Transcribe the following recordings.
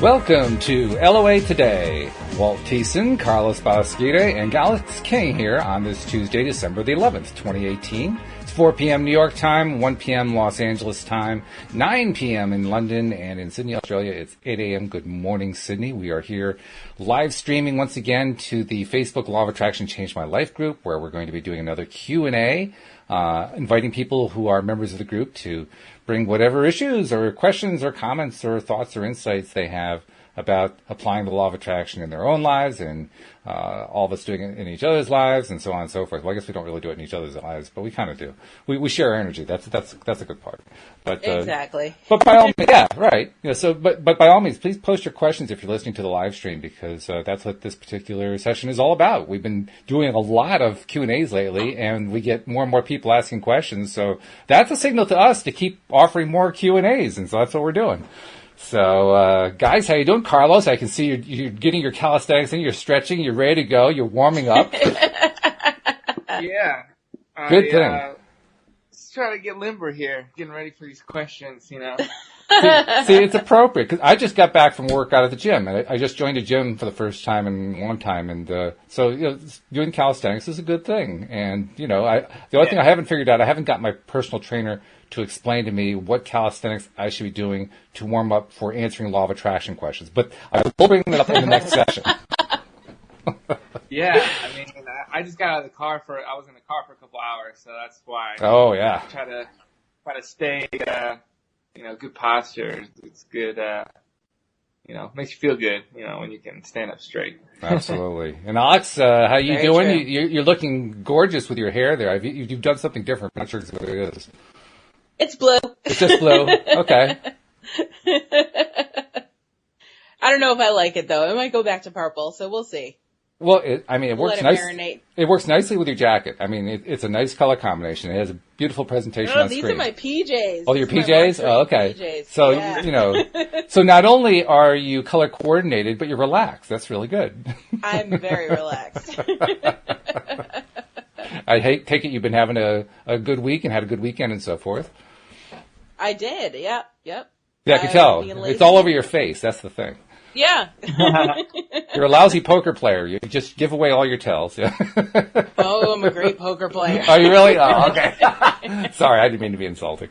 Welcome to LOA Today. Walt Thiessen, Carlos Balasquita, and Alex King here on this Tuesday, December the 11th, 2018. It's 4 p.m. New York time, 1 p.m. Los Angeles time, 9 p.m. in London, and in Sydney, Australia, it's 8 a.m. Good morning, Sydney. We are here live streaming once again to the Facebook Law of Attraction Changed My Life group, where we're going to be doing another Q&A, inviting people who are members of the group to bring whatever issues or questions or comments or thoughts or insights they have about applying the law of attraction in their own lives and all of us doing it in each other's lives and so on and so forth. Well, I guess we don't really do it in each other's lives, but we kind of do. We share our energy. That's a good part. But exactly. But by all means, yeah, right. But by all means, please post your questions if you're listening to the live stream, because that's what this particular session is all about. We've been doing a lot of Q&As lately, and we get more and more people asking questions. So that's a signal to us to keep offering more Q&As, and so that's what we're doing. So, guys, how you doing? Carlos, I can see you're getting your calisthenics in, you're stretching, you're ready to go, you're warming up. Yeah. Good thing. Just trying to get limber here, getting ready for these questions, See, it's appropriate, because I just got back from work out at the gym, and I just joined a gym for the first time in a long time, and so doing calisthenics is a good thing. And, the only thing I haven't figured out, I haven't got my personal trainer to explain to me what calisthenics I should be doing to warm up for answering law of attraction questions. But I will bring that up in the next session. Yeah, I just got out of the car I was in the car for a couple hours, so that's why. Oh, yeah. I try to stay, good posture. It's good, makes you feel good, when you can stand up straight. Absolutely. And Alex, how you Very doing? true. You're looking gorgeous with your hair there. You've done something different. I'm not sure what it is. It's blue. It's just blue. Okay. I don't know if I like it, though. It might go back to purple, so we'll see. Well, it works Let it nice. marinate. It works nicely with your jacket. It's a nice color combination. It has a beautiful presentation on these screen. are my PJs. Oh, your These are my PJs? Oh, okay. PJs. So, yeah. so not only are you color coordinated, but you're relaxed. That's really good. I'm very relaxed. I take it you've been having a good week and had a good weekend and so forth. I did. Yep. Yeah, I can tell. Being It's lazy. all over your face. That's the thing. Yeah. You're a lousy poker player. You just give away all your tells. Yeah. Oh, I'm a great poker player. Are you really? Oh, okay. Sorry, I didn't mean to be insulting.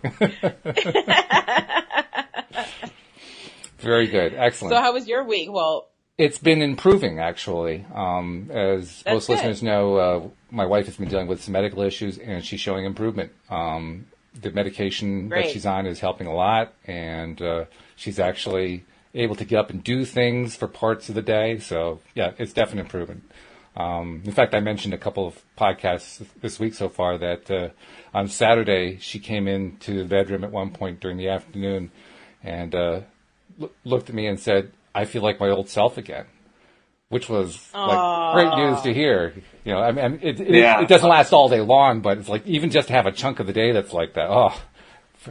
Very good. Excellent. So how was your week? Well, It's been improving, actually. As most good. listeners know, my wife has been dealing with some medical issues, and she's showing improvement. The medication that Great. she's on is helping a lot, and she's actually able to get up and do things for parts of the day. So, yeah, it's definite improvement. In fact, I mentioned a couple of podcasts this week so far that on Saturday she came into the bedroom at one point during the afternoon and looked at me and said, "I feel like my old self again," which was like great news to hear. It doesn't last all day long, but it's like even just to have a chunk of the day that's like that. Oh,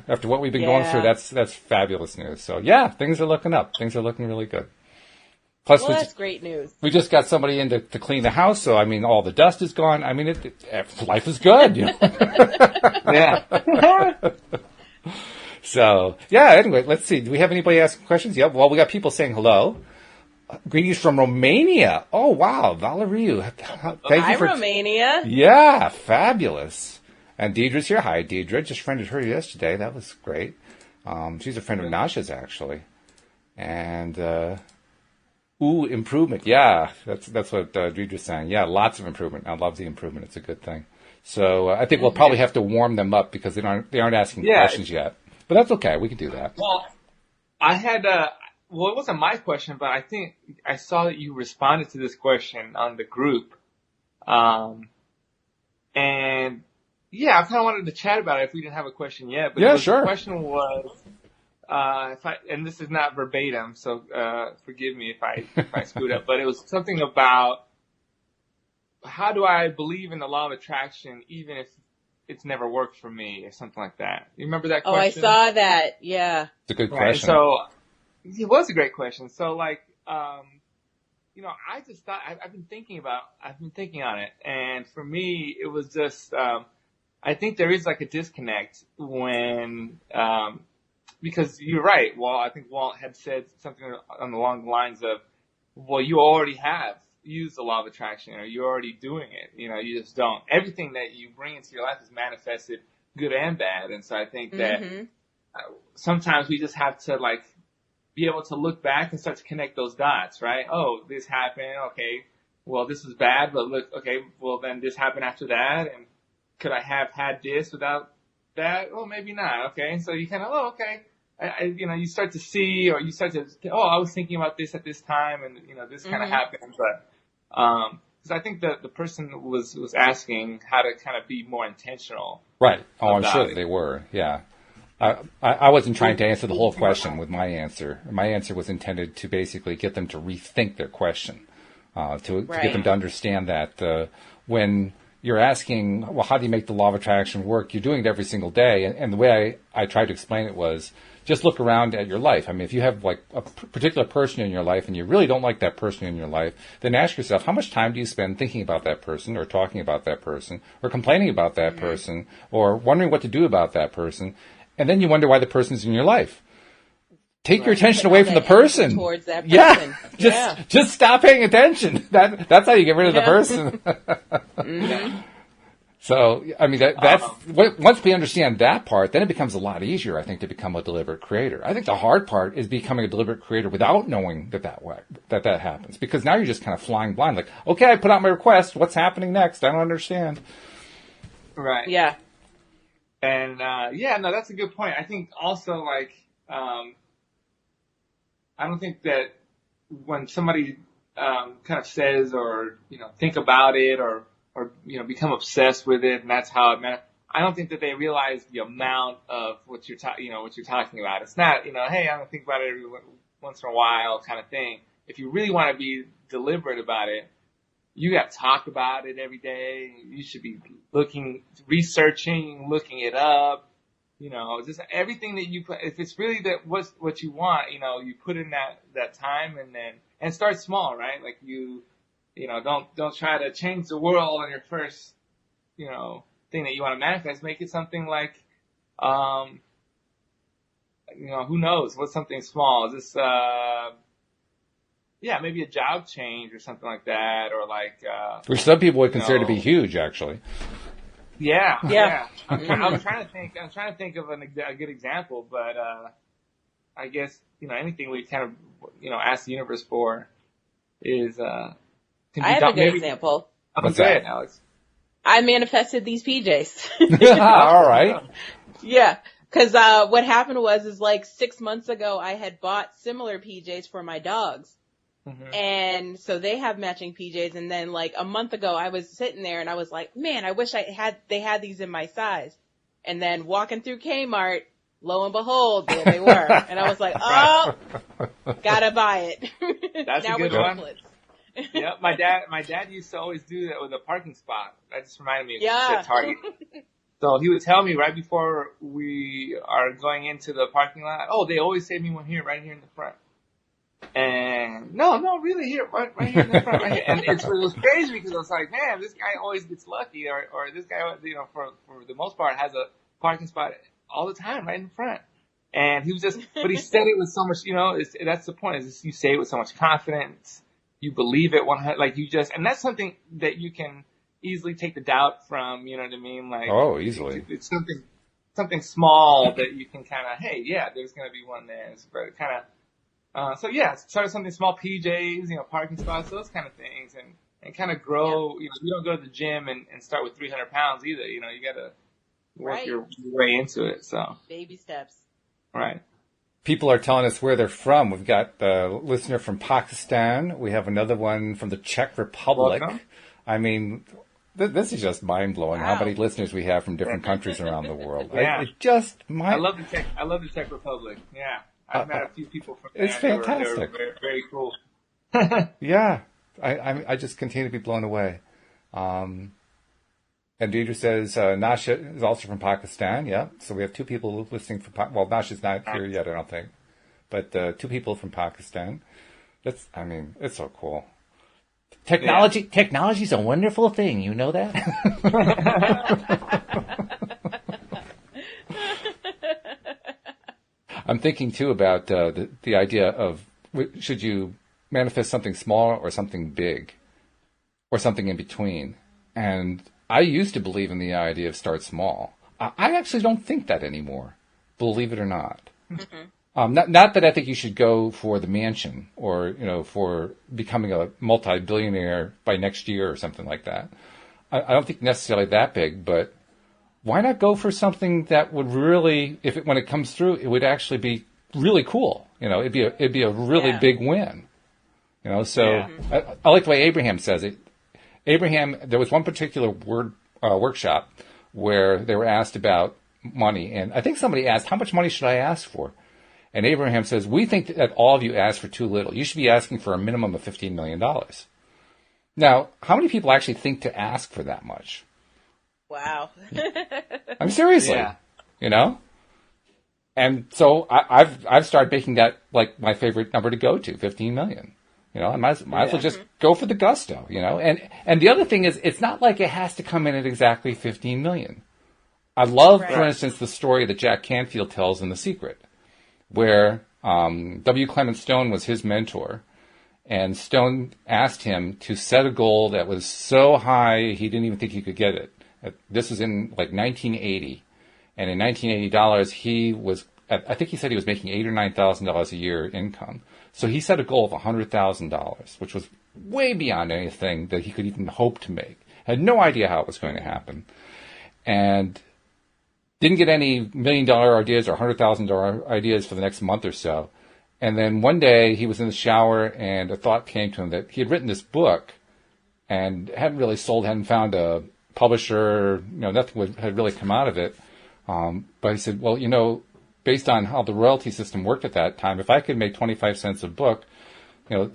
after what we've been going through, that's fabulous news. So yeah, things are looking up. Things are looking really good. Plus, that's great news. we just got somebody in to clean the house, so all the dust is gone. Life is good. Yeah. So, yeah, anyway, let's see. Do we have anybody asking questions? Yeah, well, we got people saying hello. Greetings from Romania. Oh, wow, Valeriu. Thank you for Romania. Yeah, fabulous. And Deidre's here. Hi, Deidre. Just friended her yesterday. That was great. She's a friend of Nasha's, actually. And, improvement. Yeah, that's what Deidre's saying. Yeah, lots of improvement. I love the improvement. It's a good thing. So I think we'll probably have to warm them up because they aren't asking questions yet. But that's okay. We can do that. Well, I had, it wasn't my question, but I think I saw that you responded to this question on the group. And yeah, I kind of wanted to chat about it if we didn't have a question yet. But Sure. The question was, and this is not verbatim, so forgive me if I screwed up, but it was something about how do I believe in the law of attraction even if it's never worked for me or something like that. You remember that question? Oh, I saw that. Yeah. It's a good Right. question. So it was a great question. So I just thought I've been thinking on it, and for me it was just I think there is like a disconnect when because you're right. Well, I think Walt had said something along the lines of, well, you already have used the law of attraction, or you're already doing it. You just don't. Everything that you bring into your life is manifested, good and bad. And so I think that sometimes we just have to like be able to look back and start to connect those dots, right? Oh, this happened. Okay. Well, this was bad, but look, okay, well then this happened after that. And could I have had this without that? Oh, maybe not. Okay. So you kind of, okay. You start to see, or you start to, I was thinking about this at this time, and, this kind of happened. But, because I think that the person was asking how to kind of be more intentional. Right. Oh, I'm sure they were. Yeah. I wasn't trying to answer the whole question with my answer. My answer was intended to basically get them to rethink their question, to get them to understand that when you're asking, well, how do you make the law of attraction work? You're doing it every single day. And the way I tried to explain it was just look around at your life. I mean, if you have like a particular person in your life and you really don't like that person in your life, then ask yourself, how much time do you spend thinking about that person, or talking about that person, or complaining about that person, or wondering what to do about that person? And then you wonder why the person's in your life. Take your attention away from the person. Towards that person. Just stop paying attention. That's how you get rid of the person. So, I mean, that's once we understand that part, then it becomes a lot easier, I think, to become a deliberate creator. I think the hard part is becoming a deliberate creator without knowing that happens, because now you're just kind of flying blind. Like, okay, I put out my request. What's happening next? I don't understand. Right. Yeah. And no, that's a good point. I think also like I don't think that when somebody kind of says, or think about it, or become obsessed with it, and that's how it meant. I don't think that they realize the amount of what you're talking about. It's not hey, I'm gonna think about it every once in a while kind of thing. If you really want to be deliberate about it, you got to talk about it every day. You should be researching, looking it up. Just everything that you put. If it's really what you want, you put in that time, and start small, right? Like don't try to change the world on your first, thing that you want to manifest. Make it something like, who knows? What's something small? Just, maybe a job change or something like that, or like, which some people would consider to be huge, actually. Yeah. I'm trying to think of a good example, but, I guess, anything we kind of, ask the universe for is, I have a good example. What's that, Alex? I manifested these PJs. All right. Yeah. Cause, what happened was like 6 months ago, I had bought similar PJs for my dogs. And so they have matching PJs. And then like a month ago, I was sitting there and I was like, man, I wish they had these in my size. And then walking through Kmart, lo and behold, there they were. And I was like, oh, gotta buy it. That's now a good one. Yeah, my dad used to always do that with a parking spot. That just reminded me of Target. So he would tell me right before we are going into the parking lot, oh, they always save me one here, right here in the front. And no, really here, right here in the front, right here. And it was crazy because I was like, man, this guy always gets lucky, or this guy, for the most part has a parking spot all the time right in the front. And he was but he said it with so much, that's the point, is you say it with so much confidence. You believe it, and that's something that you can easily take the doubt from, you know what I mean? Like, oh, easily. It's something small that you can kind of, hey, yeah, there's going to be one there. But kind of, start with something small, PJs, parking spots, those kind of things, and kind of grow. You don't go to the gym and start with 300 pounds either. You got to work your way into it. So baby steps. Right. People are telling us where they're from. We've got a listener from Pakistan. We have another one from the Czech Republic. Welcome. I mean, this is just mind-blowing how many listeners we have from different countries around the world. Yeah. I love the Czech Republic. Yeah. I've met a few people from there. It's fantastic. They were very, very cool. Yeah. I just continue to be blown away. And Deidre says, Nasha is also from Pakistan. Yeah. So we have two people listening from Nasha's not here yet, I don't think. But two people from Pakistan. It's so cool. Technology's a wonderful thing. You know that? I'm thinking too about the idea of should you manifest something small or something big or something in between. And I used to believe in the idea of start small. I actually don't think that anymore, believe it or not. Mm-hmm. Not that I think you should go for the mansion or, for becoming a multi-billionaire by next year or something like that. I don't think necessarily that big, but why not go for something that would really, when it comes through, it would actually be really cool. It'd be a really big win. So I like the way Abraham says it. Abraham, there was one particular workshop where they were asked about money, and I think somebody asked, how much money should I ask for? And Abraham says, we think that all of you ask for too little. You should be asking for a minimum of $15 million. Now, how many people actually think to ask for that much? Wow. I'm seriously, And so I've started making that like my favorite number to go to, 15 million. I might as well just go for the gusto, And the other thing is, it's not like it has to come in at exactly 15 million. I love, for instance, the story that Jack Canfield tells in The Secret, where W. Clement Stone was his mentor, and Stone asked him to set a goal that was so high he didn't even think he could get it. This was in like 1980, and in 1980 dollars, I think he said he was making $8,000 or $9,000 a year income. So he set a goal of $100,000, which was way beyond anything that he could even hope to make. Had no idea how it was going to happen, and didn't get any $1 million ideas or $100,000 ideas for the next month or so. And then one day he was in the shower, and a thought came to him that he had written this book and hadn't really sold, hadn't found a publisher, nothing had really come out of it. But he said, well, based on how the royalty system worked at that time, if I could make 25 cents a book,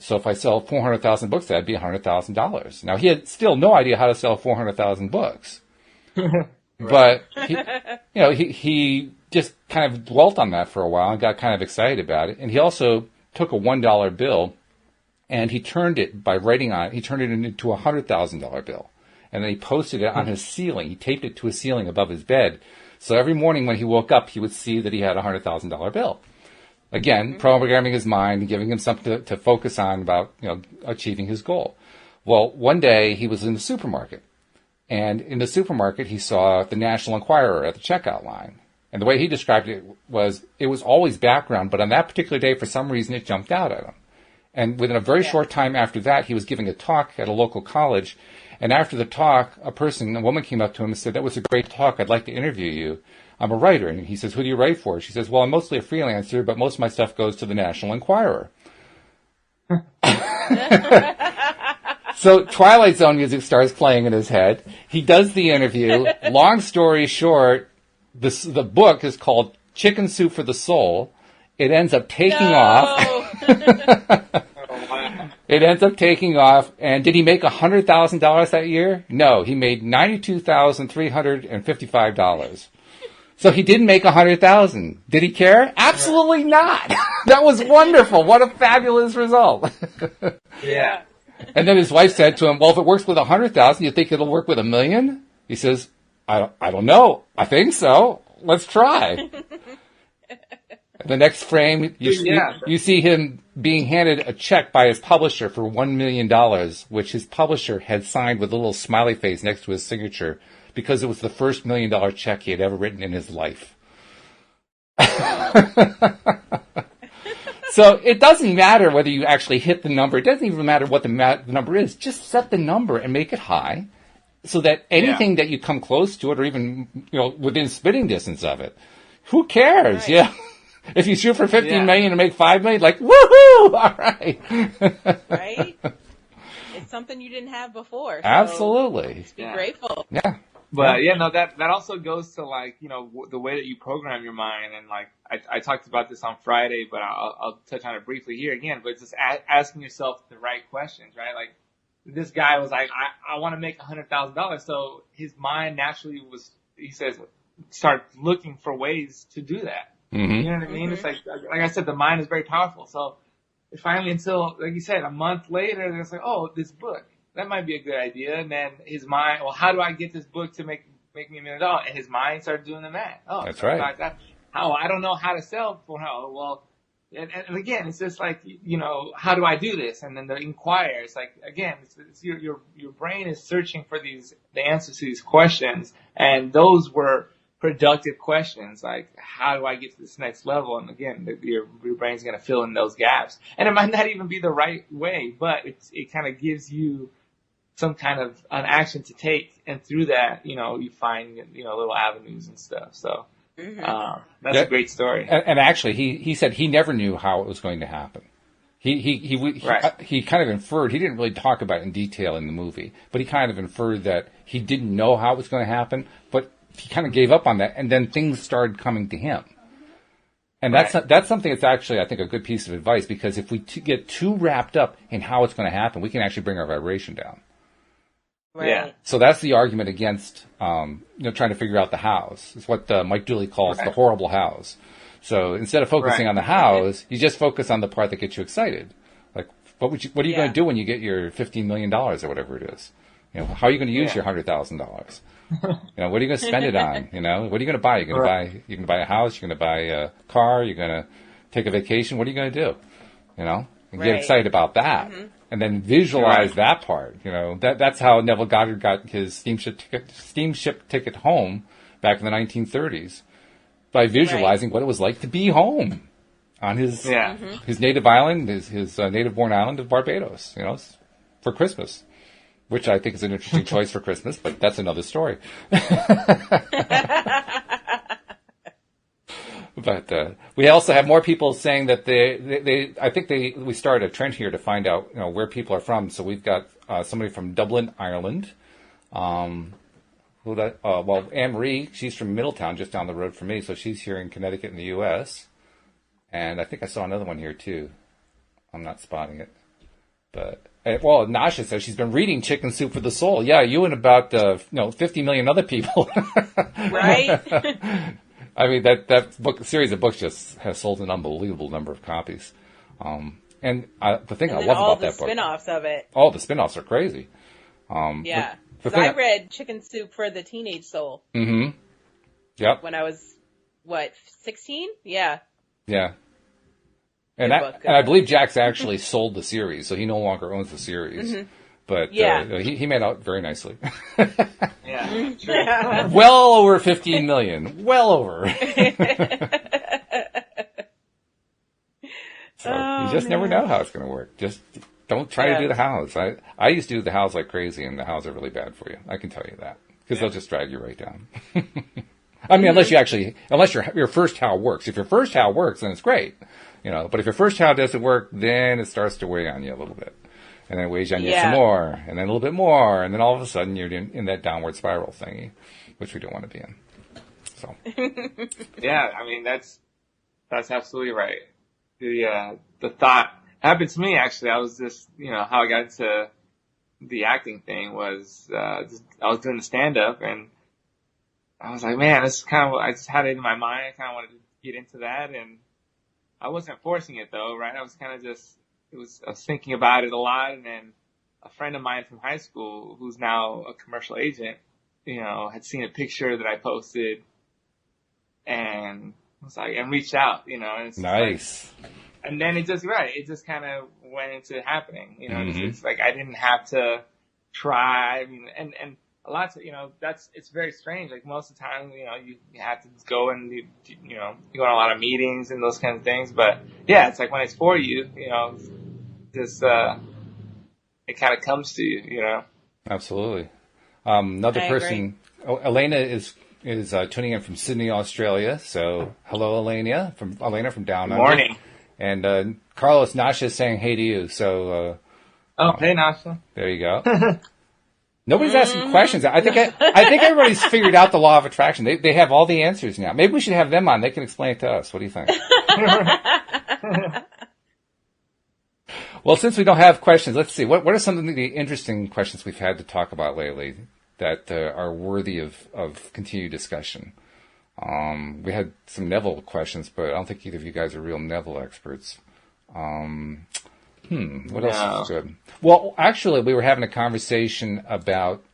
so if I sell 400,000 books, that'd be $100,000. Now, he had still no idea how to sell 400,000 books. But, he just kind of dwelt on that for a while and got kind of excited about it. And he also took a $1 bill and he turned it by writing on it. He turned it into a $100,000 bill. And then he posted it on his ceiling. He taped it to a ceiling above his bed. So every morning when he woke up, he would see that he had a $100,000 bill. Again, programming his mind and giving him something to focus on about, achieving his goal. Well, one day he was in the supermarket. And in the supermarket, he saw the National Enquirer at the checkout line. And the way he described it was always background, but on that particular day, for some reason, it jumped out at him. And within a very short time after that, he was giving a talk at a local college. And after the talk, a woman came up to him and said, that was a great talk. I'd like to interview you. I'm a writer. And he says, who do you write for? She says, well, I'm mostly a freelancer, but most of my stuff goes to the National Enquirer. So Twilight Zone music starts playing in his head. He does the interview. Long story short, the book is called Chicken Soup for the Soul. It ends up taking off. It ends up taking off. And did he make $100,000 that year? No, he made $92,355. So he didn't make $100,000. Did he care? Absolutely not. That was wonderful. What a fabulous result. Yeah. And then his wife said to him, well, if it works with 100,000, you think it'll work with 1 million? He says, I don't know. I think so. Let's try. The next frame, you see him being handed a check by his publisher for $1 million, which his publisher had signed with a little smiley face next to his signature because it was the first $1 million check he had ever written in his life. So it doesn't matter whether you actually hit the number. It doesn't even matter what the number is. Just set the number and make it high so that anything that you come close to it or even within spitting distance of it, who cares? Right. Yeah. If you shoot for 15 million and make 5 million, like, woohoo! All right. Right? It's something you didn't have before. So absolutely. Just be grateful. Yeah. But that also goes to the way that you program your mind. And I talked about this on Friday, but I'll touch on it briefly here again, but just asking yourself the right questions, right? Like this guy was like, I want to make $100,000. So his mind naturally he says, start looking for ways to do that. Mm-hmm. You know what I mean? It's like I said, the mind is very powerful. So finally, until, like you said, a month later, it's like, oh, this book, that might be a good idea. And then his mind, well, how do I get this book to make me $1 million? And his mind started doing the math. Oh, that's right. how I don't know how to sell for how well. And again, it's just like, how do I do this? And then the inquire. It's like, again, it's your brain is searching for the answers to these questions, and those were productive questions. Like, how do I get to this next level? And again, your brain's going to fill in those gaps, and it might not even be the right way, but it kind of gives you some kind of an action to take, and through that, you find little avenues and stuff. So. That's a great story. And actually, he said he never knew how it was going to happen. He kind of inferred. He didn't really talk about it in detail in the movie, but he kind of inferred that he didn't know how it was going to happen. But he kind of gave up on that, and then things started coming to him. And that's something that's actually, I think, a good piece of advice, because if we get too wrapped up in how it's going to happen, we can actually bring our vibration down. Right. Yeah. So that's the argument against, trying to figure out the hows. It's what Mike Dooley calls the horrible hows. So instead of focusing on the hows, you just focus on the part that gets you excited. Like, what are you going to do when you get your $15 million or whatever it is? How are you going to use your $100,000? What are you going to spend it on? What are you going to buy? You're going to buy a house. You're going to buy a car. You're going to take a vacation. What are you going to do? And get excited about that. Mm-hmm. And then visualize that part. That's how Neville Goddard got his steamship ticket home back in the 1930s, by visualizing what it was like to be home on his native island, his native-born island of Barbados. For Christmas, which I think is an interesting choice for Christmas, but that's another story. But we also have more people saying that we started a trend here to find out where people are from. So we've got somebody from Dublin, Ireland. Anne Marie, she's from Middletown, just down the road from me. So she's here in Connecticut in the U.S. And I think I saw another one here too. I'm not spotting it, but Nasha says she's been reading Chicken Soup for the Soul. Yeah, you and about 50 million other people. Right. I mean, that series of books just has sold an unbelievable number of copies. And the thing I love about that book, all the spin-offs of it. All the spin-offs are crazy. Yeah. I read Chicken Soup for the Teenage Soul. Mm-hmm. Yep. When I was, 16? Yeah. Yeah. And I believe Jack's actually sold the series, so he no longer owns the series. Mm-hmm. But he made out very nicely. Yeah, sure. Well over 15 million. Well over. So you just never know how it's going to work. Just don't try to do the hows. I used to do the hows like crazy, and the hows are really bad for you. I can tell you that, because they'll just drag you right down. I mean, unless your first how works. If your first how works, then it's great. But if your first how doesn't work, then it starts to weigh on you a little bit. And then it weighs on you some more, and then a little bit more, and then all of a sudden you're in that downward spiral thingy, which we don't want to be in. So. Yeah, I mean, that's absolutely right. The thought happened to me, actually. I was just, how I got into the acting thing was, I was doing the stand-up, and I was like, man, this is kind of, I just had it in my mind. I kind of wanted to get into that, and I wasn't forcing it though, right? I was kind of just, I was thinking about it a lot, and then a friend of mine from high school, who's now a commercial agent, had seen a picture that I posted, and was like, and reached out, and it's nice. Like, and then it just kind of went into happening, Mm-hmm. It's like I didn't have to try. I mean, and a lot of, it's very strange. Like most of the time, you have to go and you go on a lot of meetings and those kinds of things. But yeah, it's like when it's for you, just, it kind of comes to you, Absolutely. Another person, Elena is tuning in from Sydney, Australia. So hello, Elena from Down Under. Morning. And, Carlos Nasha is saying hey to you. So, hey Nasha. There you go. Nobody's asking questions. I think everybody's figured out the law of attraction. They have all the answers now. Maybe we should have them on. They can explain it to us. What do you think? Well, since we don't have questions, let's see. What are some of the interesting questions we've had to talk about lately that are worthy of continued discussion? We had some Neville questions, but I don't think either of you guys are real Neville experts. What else is good? Well, actually, we were having a conversation about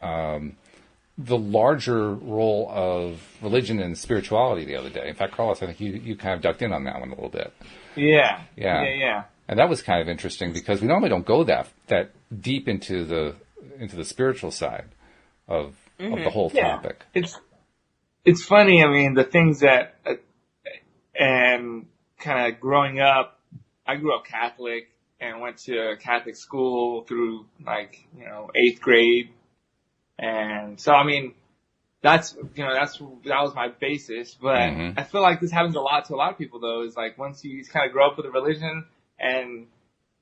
the larger role of religion and spirituality the other day. In fact, Carlos, I think you kind of ducked in on that one a little bit. Yeah. Yeah. Yeah. Yeah. And that was kind of interesting because we normally don't go that deep into the spiritual side of the whole topic. It's funny. I mean, the things that and kind of growing up, I grew up Catholic and went to a Catholic school through like 8th grade, and so I mean that was my basis. But I feel like this happens a lot to a lot of people though. Is like once you kind of grow up with a religion and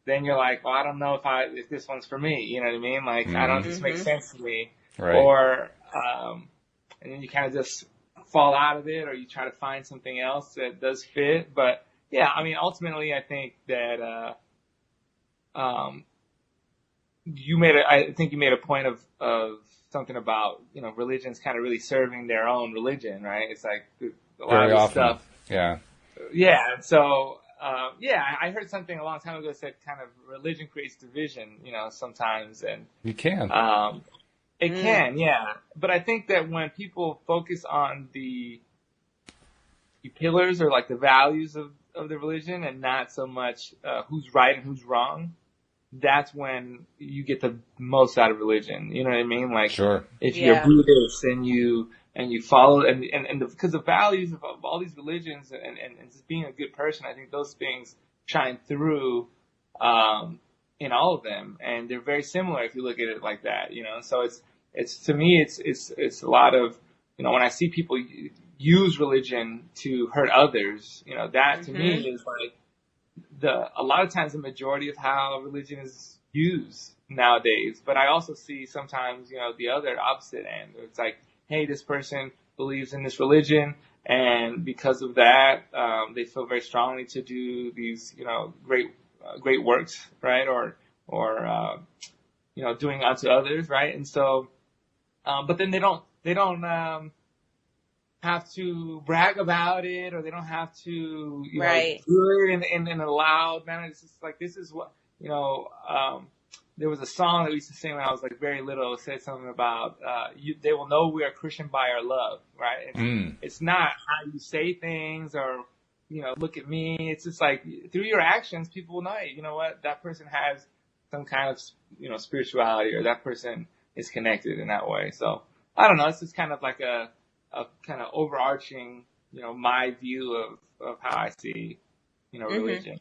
then you're like, well, I don't know if this one's for me. You know what I mean? Like, I don't know if this makes sense to me. Right. Or, and then you kind of just fall out of it or you try to find something else that does fit. But yeah, I mean, ultimately I think that, you made a point of something about, religions kind of really serving their own religion, right? It's like a lot Very of this often. stuff. Yeah. Yeah. So, I heard something a long time ago that said kind of religion creates division, sometimes. And You can. it can, yeah. But I think that when people focus on the pillars or like the values of the religion and not so much who's right and who's wrong, that's when you get the most out of religion. You know what I mean? Like, Sure. if you're Buddhist and you follow and because the values of all these religions and just being a good person, I think those things shine through in all of them, and they're very similar if you look at it like that. So it's to me it's a lot of when I see people use religion to hurt others, that to me is like a lot of times the majority of how religion is used nowadays. But I also see sometimes the other opposite end. It's like, hey, this person believes in this religion, and because of that, they feel very strongly to do these, great works, right? Or doing unto others, right? And so, but then they don't have to brag about it, or they don't have to, do it in a loud manner. It's just like, this is what, there was a song that we used to sing when I was like very little. It said something about, they will know we are Christian by our love, right? It's not how you say things or, look at me. It's just like through your actions, people will know, hey, you know what, that person has some kind of, spirituality, or that person is connected in that way. So I don't know. It's just kind of like a kind of overarching, my view of how I see, religion.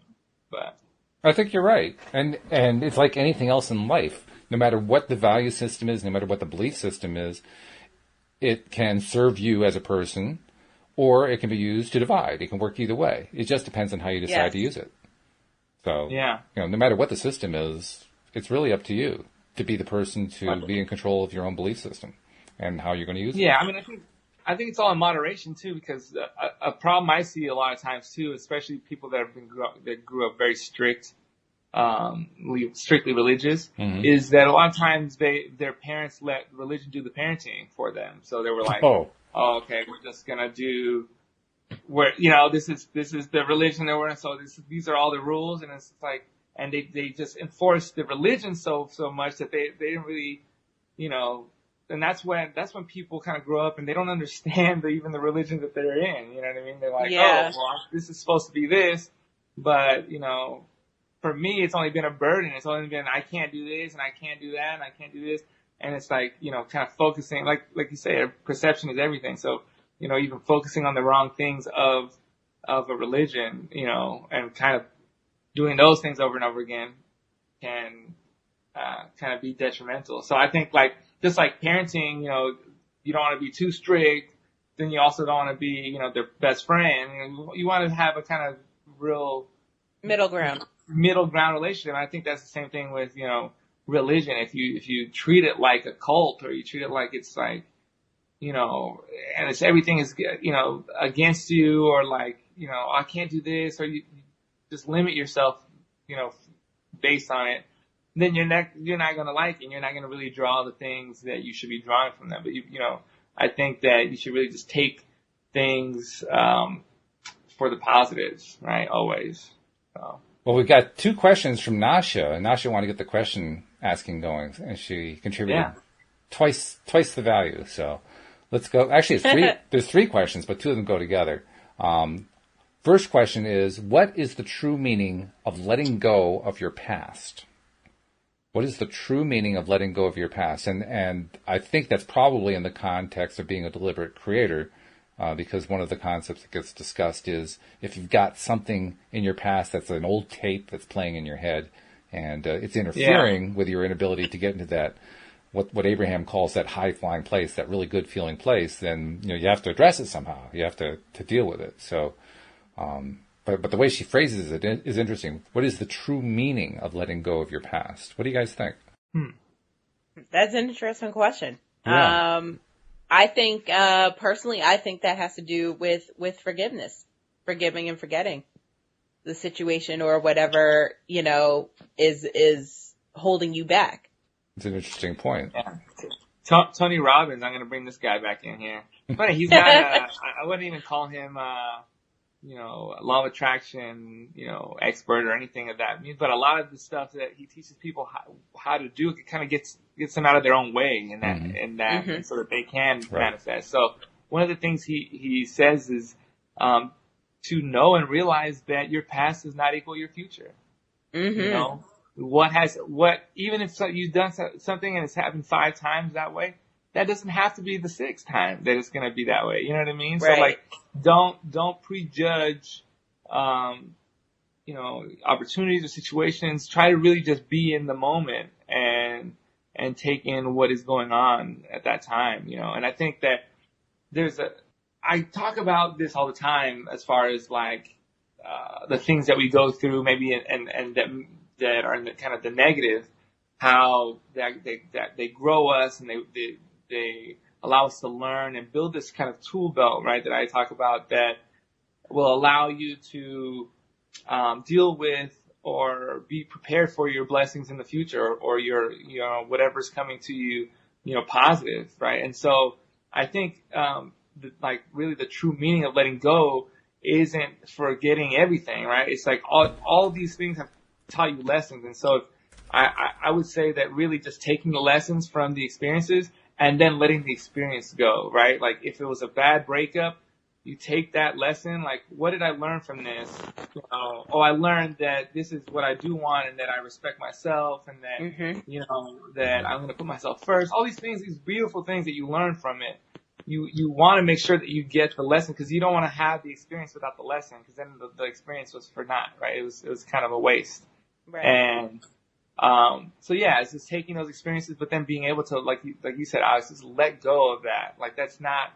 But I think you're right. And it's like anything else in life. No matter what the value system is, no matter what the belief system is, it can serve you as a person, or it can be used to divide. It can work either way. It just depends on how you decide to use it. So, no matter what the system is, it's really up to you to be the person to be in control of your own belief system and how you're going to use it. Yeah, I mean, I think it's all in moderation too, because a problem I see a lot of times too, especially people that grew up very strictly religious, is that a lot of times their parents let religion do the parenting for them. So they were like, oh, okay, we're just gonna do this is the religion that we're in. So these are all the rules, and it's like, and they just enforce the religion so much that they didn't really, and that's when people kind of grow up and they don't understand even the religion that they're in. You know what I mean? They're like, oh, well, this is supposed to be this, but for me, it's only been a burden. It's only been, I can't do this and I can't do that and I can't do this. And it's like, kind of focusing, like you say, perception is everything. So, even focusing on the wrong things of a religion, and kind of doing those things over and over again can, kind of be detrimental. So I think just like parenting, you don't want to be too strict. Then you also don't want to be, their best friend. You want to have a kind of real middle ground relationship. And I think that's the same thing with, religion. If you treat it like a cult, or you treat it like it's like, and it's everything is, against you, or like, I can't do this, or you just limit yourself, based on it, then you're not going to like it, and you're not going to really draw the things that you should be drawing from them. But I think that you should really just take things, for the positives, right? Always. So. Well, we've got 2 questions from Nasha. Nasha wanted to get the question asking going, and she contributed twice the value. So let's go. Actually, it's three. There's three questions, but two of them go together. First question is, what is the true meaning of letting go of your past? What is the true meaning of letting go of your past? And I think that's probably in the context of being a deliberate creator, because one of the concepts that gets discussed is if you've got something in your past that's an old tape that's playing in your head, and it's interfering with your inability to get into that, what Abraham calls that high-flying place, that really good-feeling place, then you have to address it somehow. You have to deal with it. So, but the way she phrases it is interesting. What is the true meaning of letting go of your past? What do you guys think? That's an interesting question. Yeah. I think, personally, I think that has to do with forgiveness, forgiving and forgetting the situation or whatever, is holding you back. It's an interesting point. Yeah. Tony Robbins, I'm going to bring this guy back in here. But he's not, I wouldn't even call him, law of attraction, expert or anything of that. But a lot of the stuff that he teaches people how to do, it kind of gets them out of their own way and so that they can manifest. So one of the things he says is, to know and realize that your past does not equal your future. Mm-hmm. Even if you've done something and it's happened 5 times that way, that doesn't have to be the 6th time that it's going to be that way. You know what I mean? Right. So don't prejudge, opportunities or situations. Try to really just be in the moment and take in what is going on at that time, And I think that I talk about this all the time as far as the things that we go through maybe and that are in the kind of the negative, how that they grow us and they allow us to learn and build this kind of tool belt, right, that I talk about that will allow you to deal with or be prepared for your blessings in the future or your, whatever's coming to you, positive, right? And so I think, really the true meaning of letting go isn't forgetting everything, right? It's like all these things have taught you lessons. And so I would say that really just taking the lessons from the experiences and then letting the experience go, right? Like if it was a bad breakup, you take that lesson, like what did I learn from this? I learned that this is what I do want and that I respect myself and that, that I'm going to put myself first. All these things, these beautiful things that you learn from it. You want to make sure that you get the lesson because you don't want to have the experience without the lesson because then the experience was for naught, right? It was kind of a waste. Right. And it's just taking those experiences, but then being able to, like you said, Alex, just let go of that. Like it's not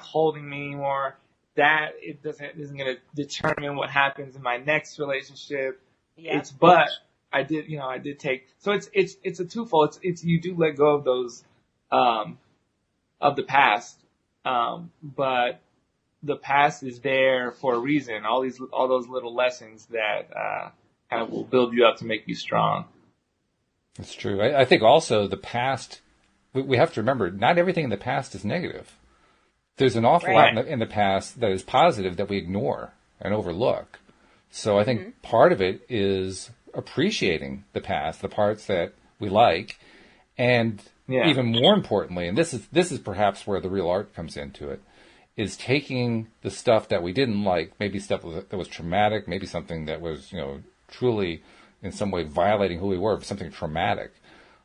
holding me anymore. That isn't going to determine what happens in my next relationship. Yeah. But I did take. So it's a twofold. It's you do let go of those of the past, but the past is there for a reason. All those little lessons that kind of will build you up to make you strong. That's true. I think also the past, we have to remember, not everything in the past is negative. There's an awful lot in the past that is positive that we ignore and overlook. So I think part of it is appreciating the past, the parts that we like, and even more importantly, and this is perhaps where the real art comes into it, is taking the stuff that we didn't like, maybe stuff that was traumatic, maybe something that was, truly in some way violating who we were, something traumatic,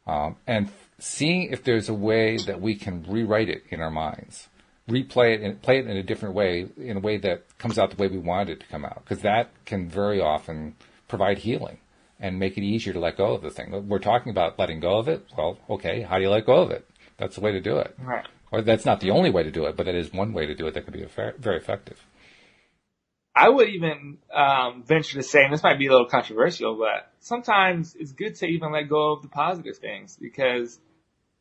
and seeing if there's a way that we can rewrite it in our minds, replay it and play it in a different way, in a way that comes out the way we wanted it to come out, because that can very often provide healing and make it easier to let go of the thing. We're talking about letting go of it. Well, okay, how do you let go of it? That's the way to do it. Right. Or that's not the only way to do it, but it is one way to do it that can be very effective. I would even venture to say, and this might be a little controversial, but sometimes it's good to even let go of the positive things because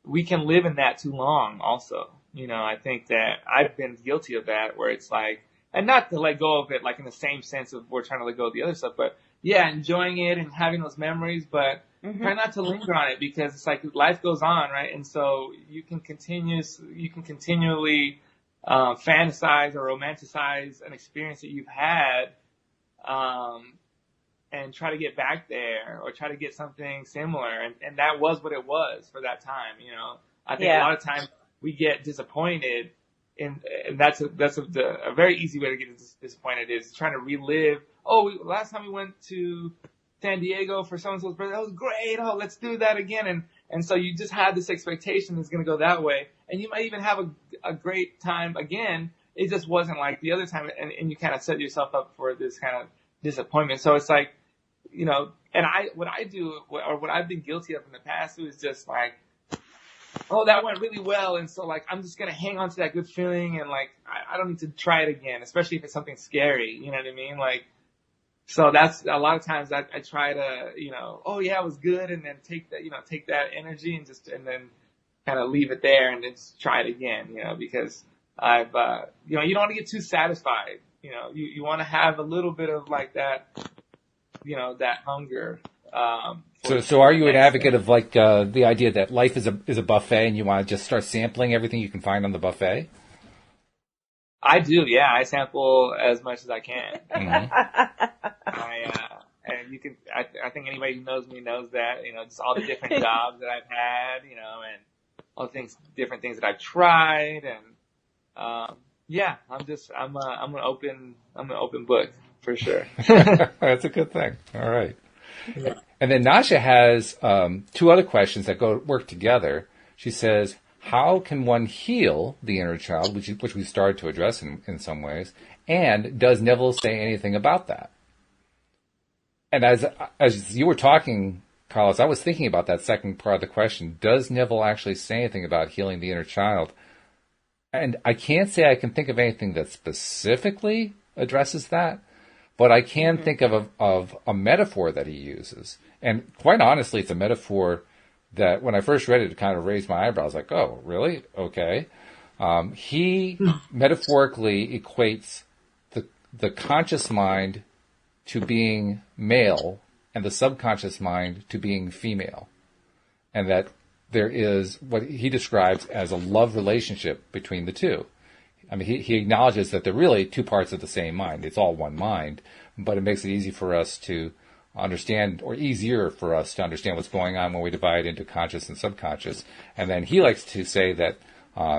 we can live in that too long also. I think that I've been guilty of that where it's like, and not to let go of it like in the same sense of we're trying to let go of the other stuff, but enjoying it and having those memories, but try not to linger on it because it's like life goes on, right? And so you can continually fantasize or romanticize an experience that you've had, and try to get back there or try to get something similar. And that was what it was for that time, I think a lot of times we get disappointed, and that's a very easy way to get disappointed is trying to relive. Oh, last time we went to San Diego for so-and-so's birthday, that was great. Oh, let's do that again. And so you just had this expectation it's going to go that way. And you might even have a great time again. It just wasn't like the other time. And you kind of set yourself up for this kind of disappointment. So it's like, you know, and what I do, or what I've been guilty of in the past was just like, oh, that went really well. And so like, I'm just going to hang on to that good feeling. And like, I don't need to try it again, especially if it's something scary. You know what I mean? Like, so that's a lot of times I try to, you know, oh yeah, it was good. And then take that energy and then kind of leave it there and then just try it again, you know, because I've, you know, you don't want to get too satisfied. You know, you want to have a little bit of like that, you know, that hunger. So are you an advocate of like, the idea that life is a buffet and you want to just start sampling everything you can find on the buffet? I do, yeah. I sample as much as I can. Mm-hmm. And you can, I think anybody who knows me knows that, you know, just all the different jobs that I've had, you know, and all the different things that I've tried. And, yeah, I'm an open book for sure. That's a good thing. All right. Yeah. And then Nasha has, two other questions that work together. She says, how can one heal the inner child, which we started to address in some ways, and does Neville say anything about that? And as you were talking, Carlos, I was thinking about that second part of the question. Does Neville actually say anything about healing the inner child? And I can't say I can think of anything that specifically addresses that, but I can think of a metaphor that he uses. And quite honestly, it's a metaphor that when I first read it kind of raised my eyebrows, like, oh, really? Okay. He metaphorically equates the conscious mind to being male and the subconscious mind to being female. And that there is what he describes as a love relationship between the two. I mean, he acknowledges that they're really two parts of the same mind. It's all one mind, but it makes it easy for us to understand, or easier for us to understand what's going on when we divide into conscious and subconscious. And then he likes to say that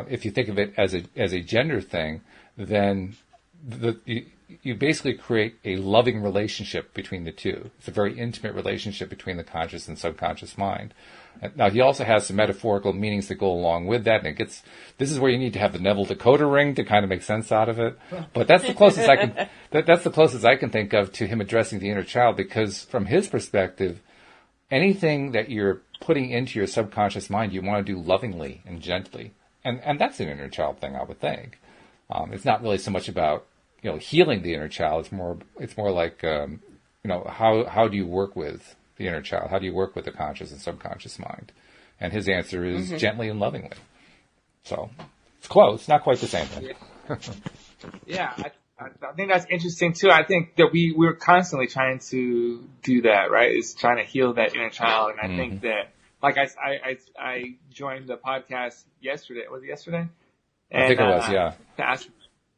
if you think of it as a gender thing, then you basically create a loving relationship between the two. It's a very intimate relationship between the conscious and subconscious mind. Now, he also has some metaphorical meanings that go along with that, and this is where you need to have the Neville decoder ring to kind of make sense out of it. But that's the closest that's the closest I can think of to him addressing the inner child, because from his perspective, anything that you're putting into your subconscious mind, you want to do lovingly and gently. And that's an inner child thing, I would think. It's not really so much about, you know, healing the inner child. It's more like, you know, how do you work with the inner child? How do you work with the conscious and subconscious mind? And his answer is gently and lovingly. So it's close, not quite the same thing. Yeah, I think that's interesting too. I think that we're constantly trying to do that, right? Is trying to heal that inner child. And I think that, like I joined the podcast yesterday. Was it yesterday? And, I think it was, yeah.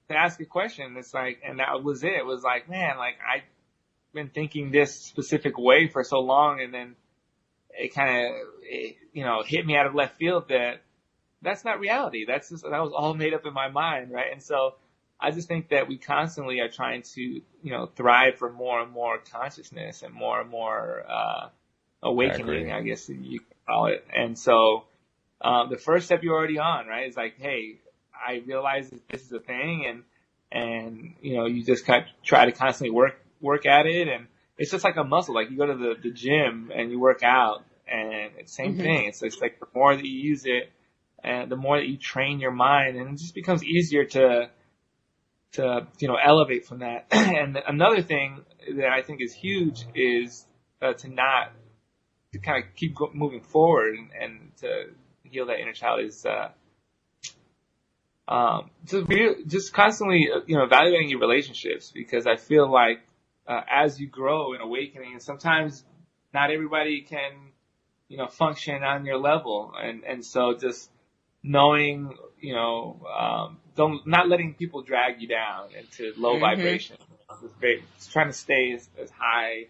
To ask a question, it's like, and that was it. It was like, man, like I've been thinking this specific way for so long, and then it kind of, you know, hit me out of left field that that's not reality. That was all made up in my mind, right? And so I just think that we constantly are trying to, you know, thrive for more and more consciousness and more awakening, I guess you could call it. And so the first step you're already on, right, is like, hey, I realize that this is a thing, and you know, you just try to constantly work at it, and it's just like a muscle. Like you go to the gym and you work out, and it's the same thing. So it's like the more that you use it, and the more that you train your mind, and it just becomes easier to you know, elevate from that. And another thing that I think is huge is to kind of keep moving forward and to heal that inner child is just constantly, you know, evaluating your relationships, because I feel like as you grow in awakening, and sometimes not everybody can, you know, function on your level, and so just knowing, you know, not letting people drag you down into low vibration. Just trying to stay as high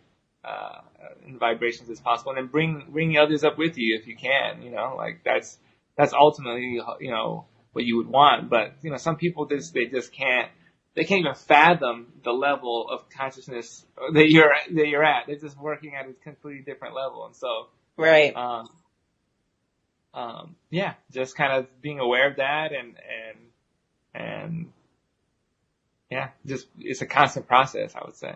in vibrations as possible, and then bring others up with you if you can. You know, like that's that's ultimately, what you would want. But, some people they can't even fathom the level of consciousness that you're at. They're just working at a completely different level. And so, right. Just kind of being aware of that and just it's a constant process, I would say.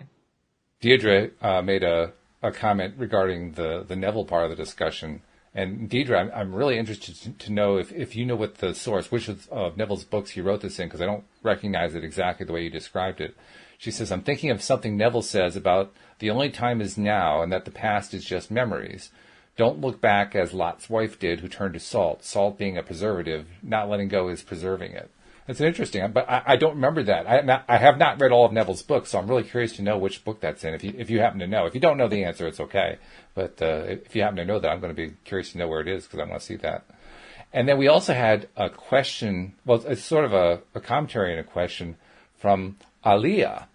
Deirdre made a comment regarding the Neville part of the discussion. And Deirdre, I'm really interested to know if you know what the source, which of Neville's books he wrote this in, because I don't recognize it exactly the way you described it. She says, I'm thinking of something Neville says about the only time is now and that the past is just memories. Don't look back as Lot's wife did, who turned to salt. Salt being a preservative, not letting go is preserving it. It's interesting, but I don't remember that. I have not read all of Neville's books, so I'm really curious to know which book that's in. If you happen to know, if you don't know the answer, it's okay. But if you happen to know that, I'm going to be curious to know where it is because I want to see that. And then we also had a question. Well, it's sort of a commentary and a question from Aliyah.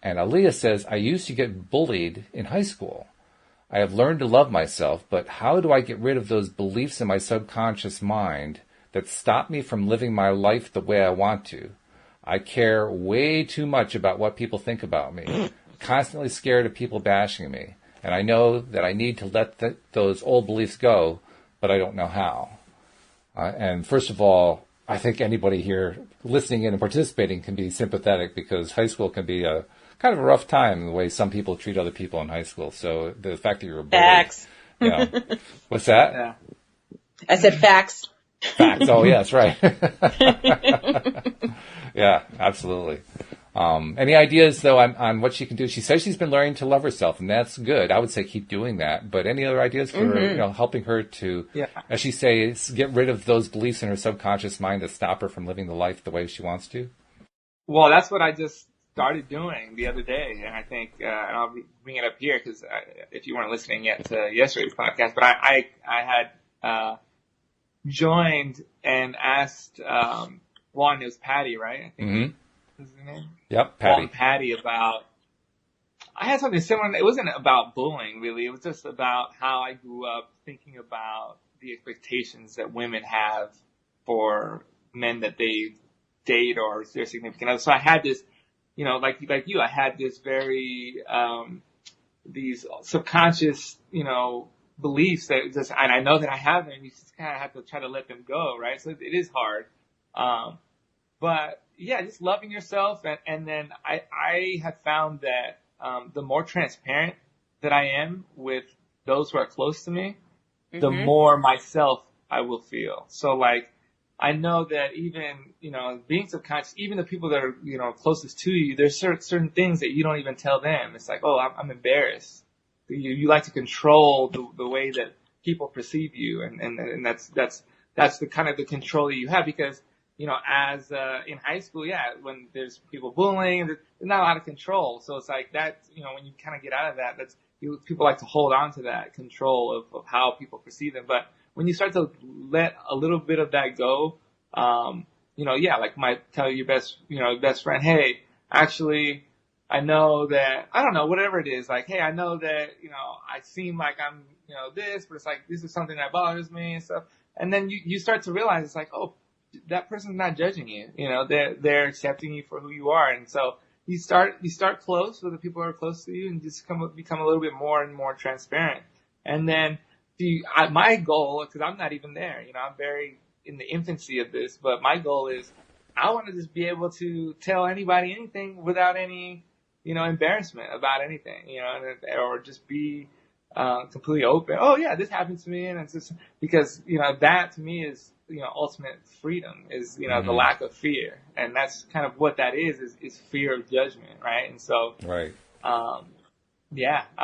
And Aliyah says, I used to get bullied in high school. I have learned to love myself, but how do I get rid of those beliefs in my subconscious mind that stop me from living my life the way I want to? I care way too much about what people think about me, constantly scared of people bashing me, and I know that I need to let those old beliefs go, but I don't know how. And first of all, I think anybody here listening in and participating can be sympathetic because high school can be a kind of a rough time the way some people treat other people in high school. So the fact that you're a bully, facts. What's that? Yeah. I said facts. Facts. Oh, yes, right. Yeah, absolutely. Any ideas, though, on what she can do? She says she's been learning to love herself, and that's good. I would say keep doing that. But any other ideas for helping her to, as she says, get rid of those beliefs in her subconscious mind that stop her from living the life the way she wants to? Well, that's what I just started doing the other day, and I think, and I'll bring it up here because if you weren't listening yet to yesterday's podcast, but I had joined and asked Juan, it was Patty, right? I think was his name. Yep, Patty. Juan Patty about. I had something similar. It wasn't about bullying, really. It was just about how I grew up thinking about the expectations that women have for men that they date or their significant other. So I had this, like you, I had this very these subconscious, beliefs that just, and I know that I have them, and you just kind of have to try to let them go, right? So it is hard. But yeah, just loving yourself. And then I have found that, the more transparent that I am with those who are close to me, the more myself I will feel. So like, I know that even, being subconscious, even the people that are, closest to you, there's certain things that you don't even tell them. It's like, oh, I'm embarrassed. You like to control the way that people perceive you. And that's the kind of the control that you have because, as, in high school, when there's people bullying, there's not a lot of control. So it's like that, when you kind of get out of that, people like to hold on to that control of how people perceive them. But when you start to let a little bit of that go, like might tell your best friend, hey, actually, I know that, I don't know, whatever it is, like, hey, I know that, I seem like I'm, this, but it's like, this is something that bothers me and stuff. And then you start to realize it's like, oh, that person's not judging you, they're accepting you for who you are. And so you start close with the people who are close to you and just become a little bit more and more transparent. And then my goal, because I'm not even there, I'm very in the infancy of this, but my goal is I want to just be able to tell anybody anything without any, embarrassment about anything, or just be completely open. Oh yeah, this happened to me, and it's just because that to me is ultimate freedom is the lack of fear, and that's kind of what that is fear of judgment, right? And so right. I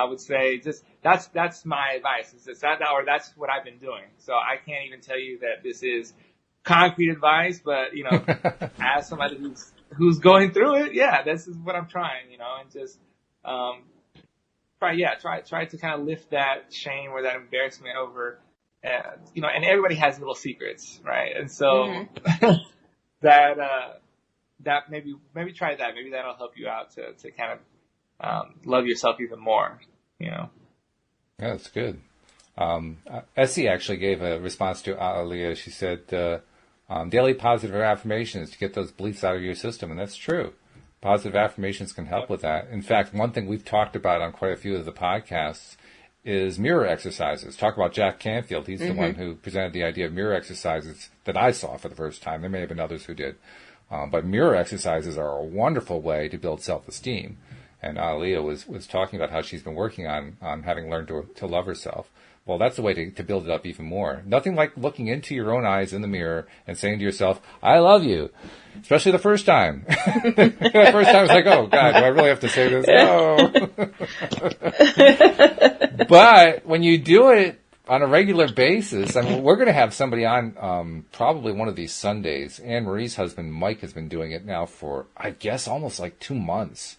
would say just that's my advice. Is just that, or that's what I've been doing. So I can't even tell you that this is concrete advice, but as somebody who's going through it, this is what I'm trying, and just try to kind of lift that shame or that embarrassment over, and everybody has little secrets, right? And so that maybe try that. Maybe that'll help you out to kind of love yourself even more, Yeah, that's good. Essie actually gave a response to Aaliyah. She said, daily positive affirmations to get those beliefs out of your system, and that's true. Positive affirmations can help with that. In fact, one thing we've talked about on quite a few of the podcasts is mirror exercises. Talk about Jack Canfield. He's the one who presented the idea of mirror exercises that I saw for the first time. There may have been others who did. But mirror exercises are a wonderful way to build self-esteem. And Aaliyah was talking about how she's been working on having learned to love herself. Well, that's the way to build it up even more. Nothing like looking into your own eyes in the mirror and saying to yourself, I love you. Especially the first time. The first time it's like, oh, God, do I really have to say this? No. But when you do it on a regular basis, I mean, we're going to have somebody on probably one of these Sundays. Anne Marie's husband, Mike, has been doing it now for, I guess, almost like 2 months.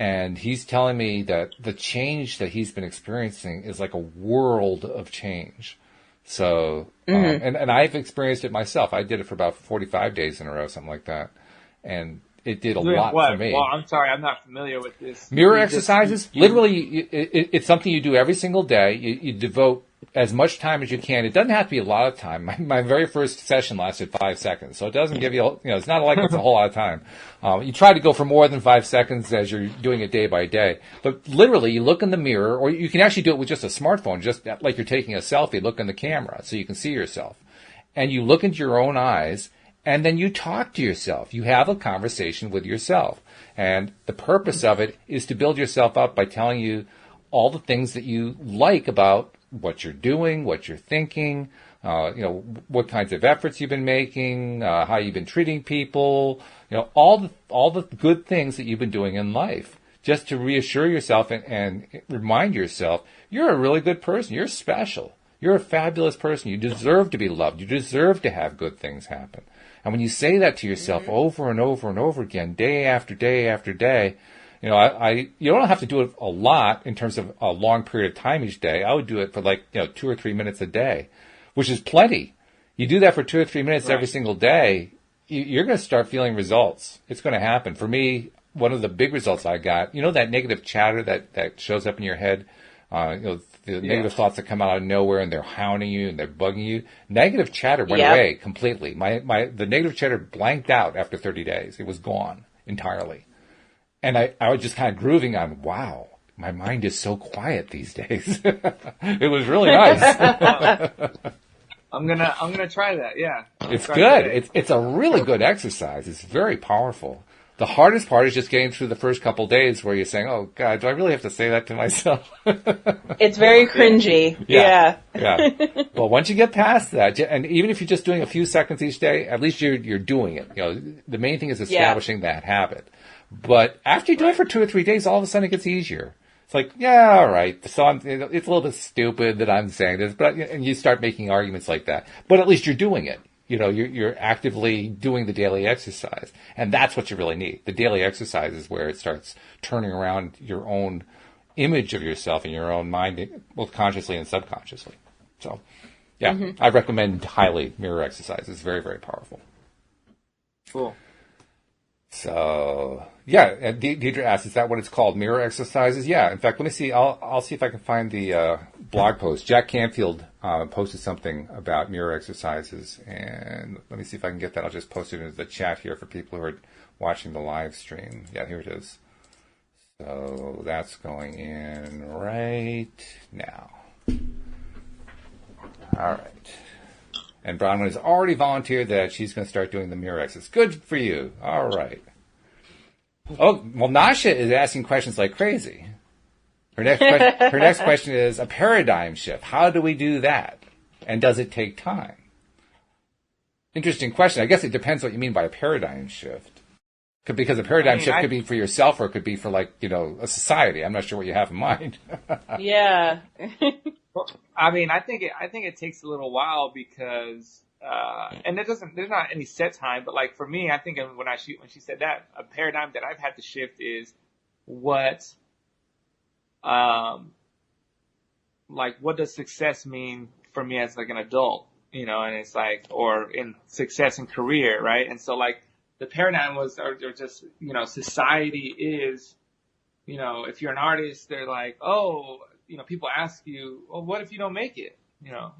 And he's telling me that the change that he's been experiencing is like a world of change. So, and I've experienced it myself. I did it for about 45 days in a row, something like that. And it did a lot for me. Well, I'm sorry, I'm not familiar with this. Mirror exercises, literally, it's something you do every single day. You devote as much time as you can. It doesn't have to be a lot of time. My very first session lasted 5 seconds, so it doesn't give you, it's not like it's a whole lot of time. You try to go for more than 5 seconds as you're doing it day by day. But literally, you look in the mirror, or you can actually do it with just a smartphone, just like you're taking a selfie. Look in the camera so you can see yourself. And you look into your own eyes, and then you talk to yourself. You have a conversation with yourself. And the purpose of it is to build yourself up by telling you all the things that you like about what you're doing, what you're thinking, what kinds of efforts you've been making, how you've been treating people, all the good things that you've been doing in life, just to reassure yourself and remind yourself, you're a really good person. You're special. You're a fabulous person. You deserve to be loved. You deserve to have good things happen. And when you say that to yourself over and over and over again, day after day after day, you don't have to do it a lot in terms of a long period of time each day. I would do it for 2 or 3 minutes a day, which is plenty. You do that for 2 or 3 minutes every single day, you're going to start feeling results. It's going to happen. For me, one of the big results I got, that negative chatter that shows up in your head, the negative thoughts that come out of nowhere and they're hounding you and they're bugging you. Negative chatter went away completely. The negative chatter blanked out after 30 days. It was gone entirely. And I was just kind of grooving on, wow, my mind is so quiet these days. It was really nice. I'm gonna try that. Yeah, it's good. It's a really good exercise. It's very powerful. The hardest part is just getting through the first couple of days where you're saying, oh, God, do I really have to say that to myself? It's very cringy. Yeah. Well, once you get past that, and even if you're just doing a few seconds each day, at least you're doing it. The main thing is establishing that habit. But after you do it for 2 or 3 days, all of a sudden it gets easier. It's like, yeah, all right. So it's a little bit stupid that I'm saying this, and you start making arguments like that. But at least you're doing it. You're actively doing the daily exercise. And that's what you really need. The daily exercise is where it starts turning around your own image of yourself in your own mind, both consciously and subconsciously. So, yeah, I recommend highly mirror exercise. It's very, very powerful. Cool. So, yeah, and Deidre asks, is that what it's called, mirror exercises? Yeah, in fact, let me see. I'll see if I can find the blog post. Jack Canfield posted something about mirror exercises, and let me see if I can get that. I'll just post it into the chat here for people who are watching the live stream. Yeah, here it is. So that's going in right now. All right. And Bronwyn has already volunteered that she's going to start doing the mirror exercise. Good for you. All right. Oh, well, Nasha is asking questions like crazy. Her next question is a paradigm shift. How do we do that? And does it take time? Interesting question. I guess it depends what you mean by a paradigm shift. Because a paradigm shift could be for yourself or it could be for a society. I'm not sure what you have in mind. Yeah. I think it takes a little while because, and there's not any set time, but for me, I think when she said that, a paradigm that I've had to shift is what does success mean for me as an adult, and it's or in success in career, right? And so the paradigm was, or just, society is, if you're an artist, they're people ask you, well, what if you don't make it?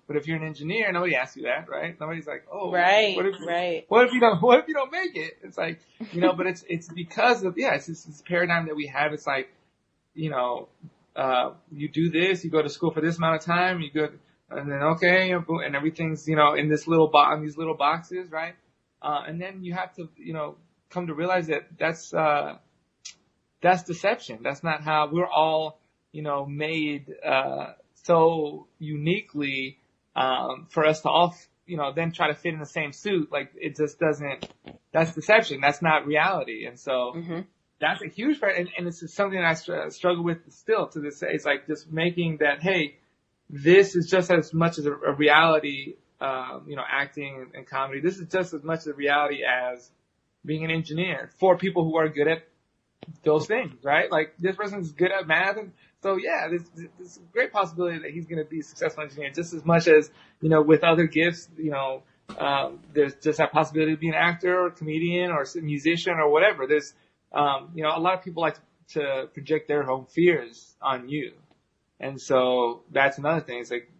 But if you're an engineer, nobody asks you that, right? Nobody's like, oh, right, what if right. what if you don't make it? It's like, but it's because of, it's this paradigm that we have. It's like, you do this, you go to school for this amount of time, you go, and then okay, and everything's, in this in these little boxes, right? And then you have to, come to realize that that's deception. That's not how we're all, made, so uniquely, for us to all, then try to fit in the same suit. Like, it just doesn't, that's deception. That's not reality. And so that's a huge part. And it's something that I struggle with still to this day. It's like just making that, hey, this is just as much as a reality, acting and comedy. This is just as much a reality as being an engineer for people who are good at those things, right? Like, this person's good at math, and so yeah, there's a great possibility that he's going to be a successful engineer just as much as, with other gifts, there's just that possibility to be an actor or comedian or a musician or whatever. There's, a lot of people like to project their own fears on you. And so that's another thing. It's like,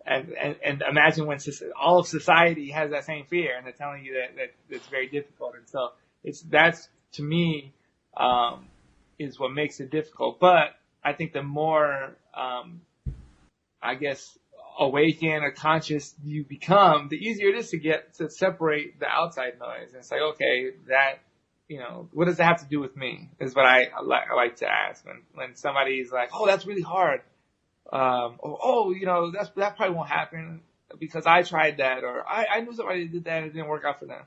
and imagine when all of society has that same fear and they're telling you that it's very difficult. And so that's to me, is what makes it difficult. But I think the more, awakened or conscious you become, the easier it is to separate the outside noise and say, okay, that, what does that have to do with me? Is what I like to ask when somebody's like, oh, that's really hard. That probably won't happen because I tried that, or I knew somebody did that and it didn't work out for them.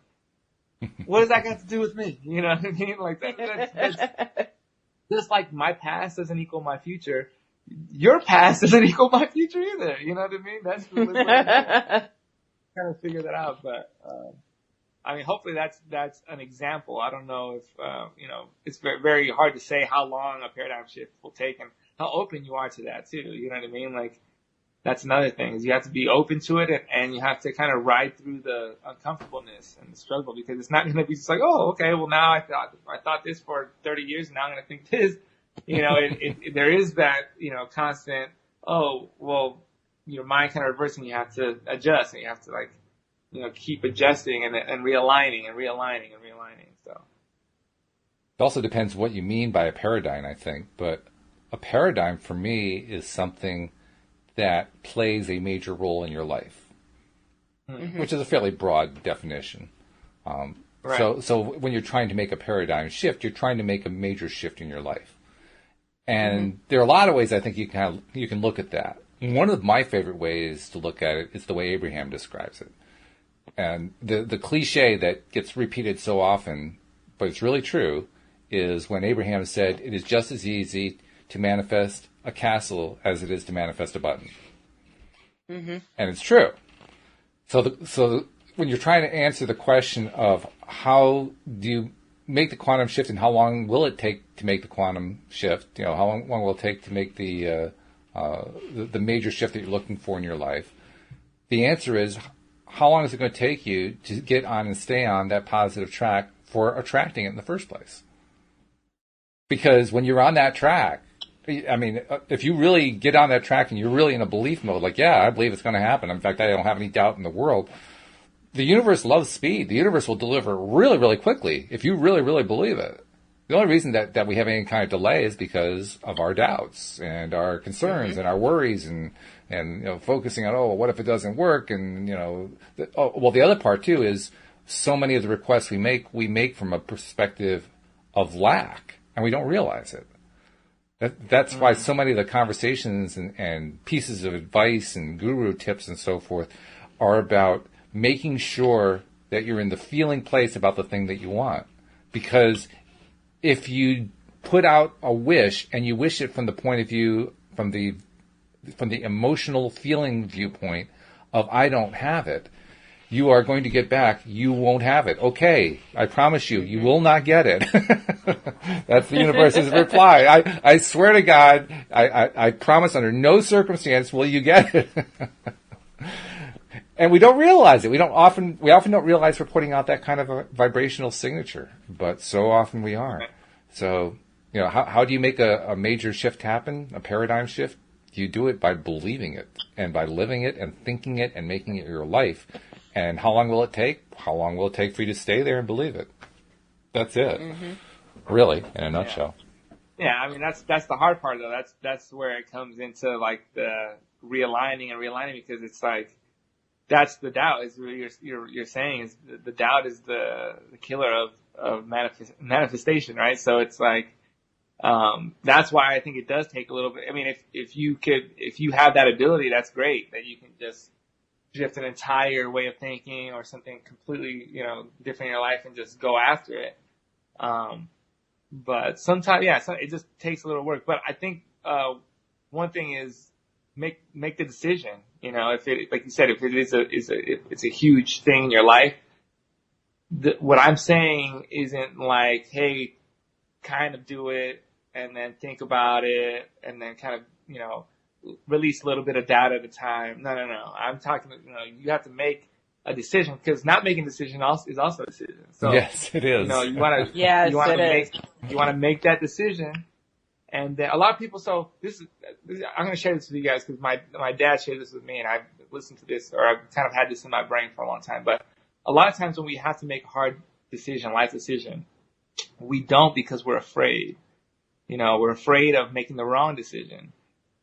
What does that got to do with me? You know what I mean? Like that's just like my past doesn't equal my future. Your past doesn't equal my future either. You know what I mean? That's really kind of figure that out. But, hopefully that's an example. I don't know if, it's very, very hard to say how long a paradigm shift will take and how open you are to that too. You know what I mean? Like, that's another thing is you have to be open to it and you have to kind of ride through the uncomfortableness and the struggle because it's not going to be just like, oh, okay, well now I thought this for 30 years and now I'm going to think this. There is that, constant, oh, well, your mind kind of reversing, you have to adjust and you have to keep adjusting and realigning and realigning and realigning. So it also depends what you mean by a paradigm, I think, but a paradigm for me is something that plays a major role in your life, which is a fairly broad definition. Right. So when you're trying to make a paradigm shift, you're trying to make a major shift in your life. And there are a lot of ways I think you can look at that. One of my favorite ways to look at it is the way Abraham describes it. And the cliche that gets repeated so often, but it's really true, is when Abraham said, it is just as easy to manifest a castle as it is to manifest a button. And it's true. So when you're trying to answer the question of how do you make the quantum shift and how long will it take to make the quantum shift, how long will it take to make the major shift that you're looking for in your life, the answer is, how long is it going to take you to get on and stay on that positive track for attracting it in the first place? Because when you're on that track, if you really get on that track and you're really in a belief mode, like, yeah, I believe it's going to happen. In fact, I don't have any doubt in the world. The universe loves speed. The universe will deliver really, really quickly if you really, really believe it. The only reason that we have any kind of delay is because of our doubts and our concerns and our worries and focusing on, what if it doesn't work? And, the other part too is so many of the requests we make from a perspective of lack and we don't realize it. That's why so many of the conversations and pieces of advice and guru tips and so forth are about making sure that you're in the feeling place about the thing that you want. Because if you put out a wish and you wish it from the point of view, from the emotional feeling viewpoint of I don't have it, you are going to get back, you won't have it. Okay, I promise you, you will not get it. That's the universe's reply. I swear to God, I promise under no circumstance will you get it. And we don't realize it. We often don't realize we're putting out that kind of a vibrational signature, but so often we are. So, how do you make a major shift happen, a paradigm shift? You do it by believing it and by living it and thinking it and making it your life. And how long will it take? How long will it take for you to stay there and believe it? That's it. Really, in a nutshell. Yeah, I mean that's the hard part though. That's where it comes into like the realigning, because it's like that's the doubt. Is what you're saying is the doubt is the killer of manifestation, right? So it's like that's why I think it does take a little bit. I mean, if you have that ability, that's great that you can just shift an entire way of thinking or something completely different in your life and just go after it. But sometimes, it just takes a little work. But I think, one thing is make the decision. If it, like you said, if it if it's a huge thing in your life, what I'm saying isn't like, hey, kind of do it and then think about it and then kind of, release a little bit of doubt at a time. No. I'm talking, you have to make a decision, because not making a decision is also a decision. So yes, it is. You want to make that decision, and then a lot of people. So I'm going to share this with you guys because my dad shared this with me, and I've listened to this, or I've kind of had this in my brain for a long time. But a lot of times when we have to make a hard decision, life decision, we don't because we're afraid. We're afraid of making the wrong decision.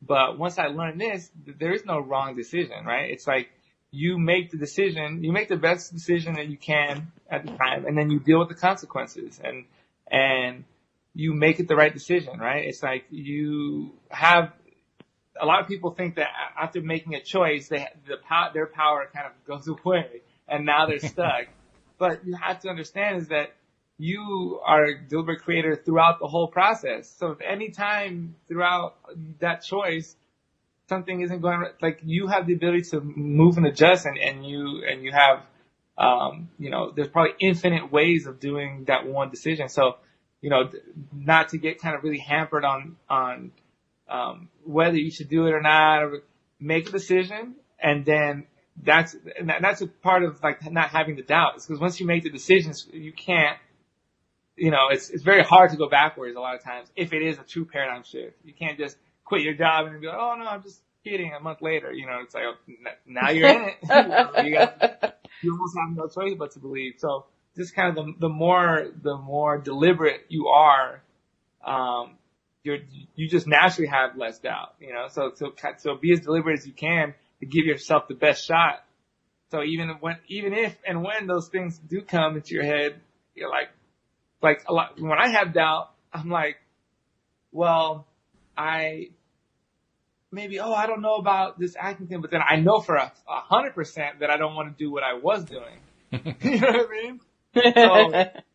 But once I learned this, there is no wrong decision, right? It's like, you make the decision, you make the best decision that you can at the time, and then you deal with the consequences, and you make it the right decision, right? It's like a lot of people think that after making a choice, their power kind of goes away, and now they're stuck. But you have to understand is that you are a deliberate creator throughout the whole process. So if any time throughout that choice, something isn't going right, like you have the ability to move and adjust, and you have, there's probably infinite ways of doing that one decision. So, not to get kind of really hampered on whether you should do it or not, or make a decision. And then that's a part of like not having the doubts, because once you make the decisions, you can't, it's very hard to go backwards a lot of times if it is a true paradigm shift. You can't just quit your job and be like, oh no, I'm just kidding. A month later, it's like, oh, now you're in it. You almost have no choice but to believe. So just kind of the more deliberate you are, you just naturally have less doubt, so be as deliberate as you can to give yourself the best shot. So even if and when those things do come into your head, you're like a lot, when I have doubt, I'm like, well, I don't know about this acting thing, but then I know for 100% that I don't want to do what I was doing. You know what I mean? So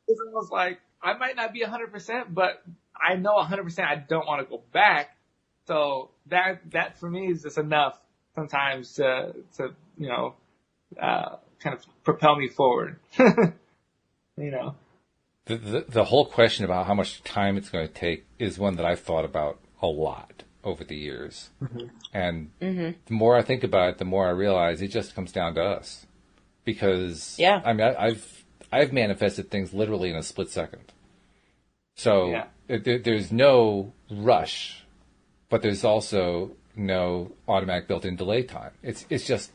it's almost like I might not be 100%, but I know 100% I don't want to go back. So that for me is just enough sometimes to kind of propel me forward. The whole question about how much time it's going to take is one that I've thought about a lot over the years. And the more I think about it, the more I realize it just comes down to us. Because I mean, I've manifested things literally in a split second. So there's no rush, but there's also no automatic built-in delay time. It's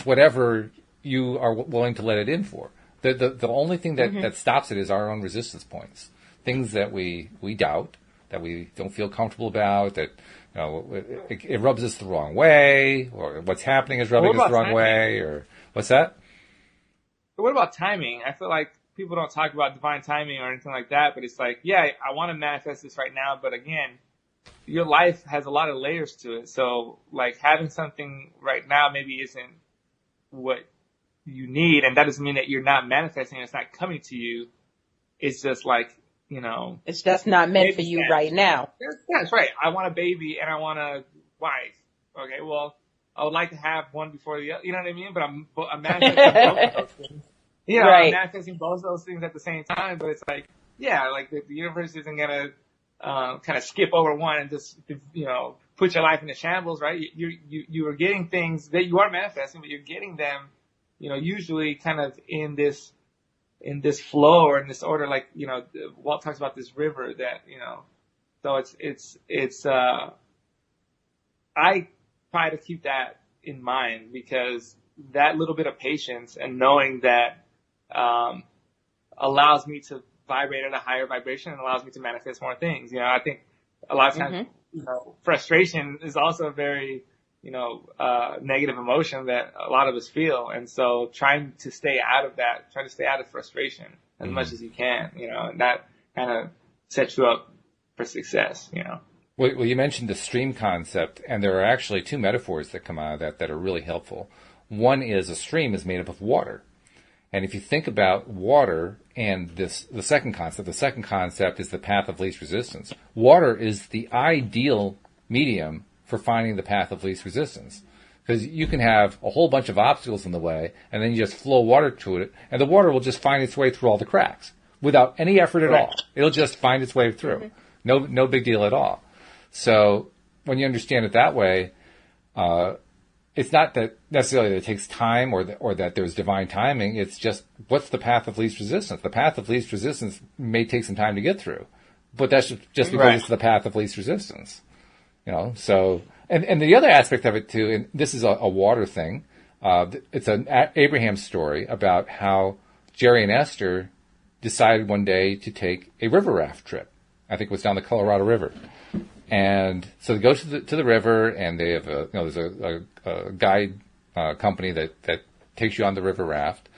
whatever you are willing to let it in for. The only thing that stops it is our own resistance points. Things that we doubt, that we don't feel comfortable about, that it rubs us the wrong way, or what's happening is rubbing us the wrong way, or what's that? But what about timing? I feel like people don't talk about divine timing or anything like that, but it's like, I want to manifest this right now, but again, your life has a lot of layers to it. So like having something right now maybe isn't what you need, and that doesn't mean that you're not manifesting, it's not coming to you. It's just like, it's just not meant for you right now. That's right. I want a baby and I want a wife. Okay, well, I would like to have one before the other. You know what I mean? But I'm manifesting both of those things. Right. I'm manifesting both of those things at the same time. But it's like, like the universe isn't gonna kind of skip over one and just put your life into shambles, right? You are getting things that you are manifesting, but you're getting them, usually kind of in this flow or in this order, like, Walt talks about this river that, so it's, I I try to keep that in mind, because that little bit of patience and knowing that allows me to vibrate at a higher vibration and allows me to manifest more things. I think a lot of times, frustration is also a very, negative emotion that a lot of us feel. And so trying to stay out of frustration as much as you can, and that kind of sets you up for success, Well, you mentioned the stream concept, and there are actually two metaphors that come out of that are really helpful. One is a stream is made up of water. And if you think about water and the second concept is the path of least resistance. Water is the ideal medium for finding the path of least resistance. Because you can have a whole bunch of obstacles in the way, and then you just flow water to it, and the water will just find its way through all the cracks without any effort at all. It'll just find its way through. No big deal at all. So when you understand it that way, it's not that necessarily that it takes time or that there's divine timing. It's just, what's the path of least resistance? The path of least resistance may take some time to get through, but that's just because it's the path of least resistance. So, and the other aspect of it too, and this is a water thing, it's an Abraham story about how Jerry and Esther decided one day to take a river raft trip. I think it was down the Colorado River. And so they go to the river, and they have there's a guide company that takes you on the river raft,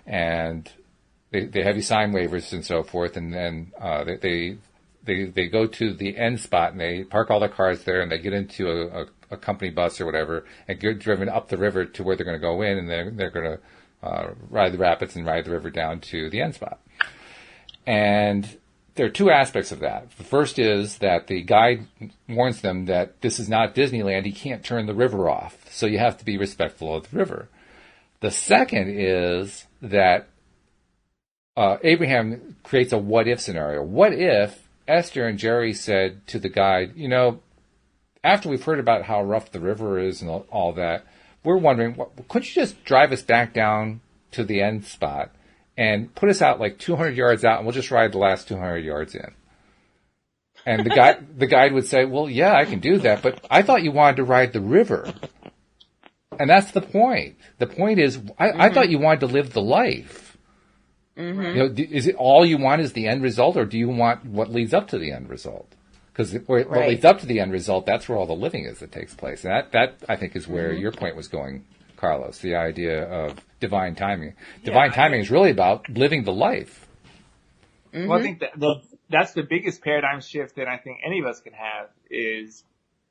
and they have you sign waivers and so forth, and then they go to the end spot, and they park all their cars there, and they get into a company bus or whatever, and get driven up the river to where they're going to go in, and they're going to ride the rapids and ride the river down to the end spot. And there are two aspects of that. The first is that the guide warns them that this is not Disneyland. You can't turn the river off. So you have to be respectful of the river. The second is that Abraham creates a what-if scenario. What if Esther and Jerry said to the guide, after we've heard about how rough the river is and all that, we're wondering, could you just drive us back down to the end spot and put us out like 200 yards out, and we'll just ride the last 200 yards in. And the guide would say, well, yeah, I can do that, but I thought you wanted to ride the river. And that's the point. The point is, I thought you wanted to live the life. Mm-hmm. Is it all you want is the end result, or do you want what leads up to the end result? Because what leads up to the end result, that's where all the living is that takes place. And that I think, is where your point was going, Carlos, the idea of divine timing. Divine timing is really about living the life. Well, I think that's the biggest paradigm shift that I think any of us can have, is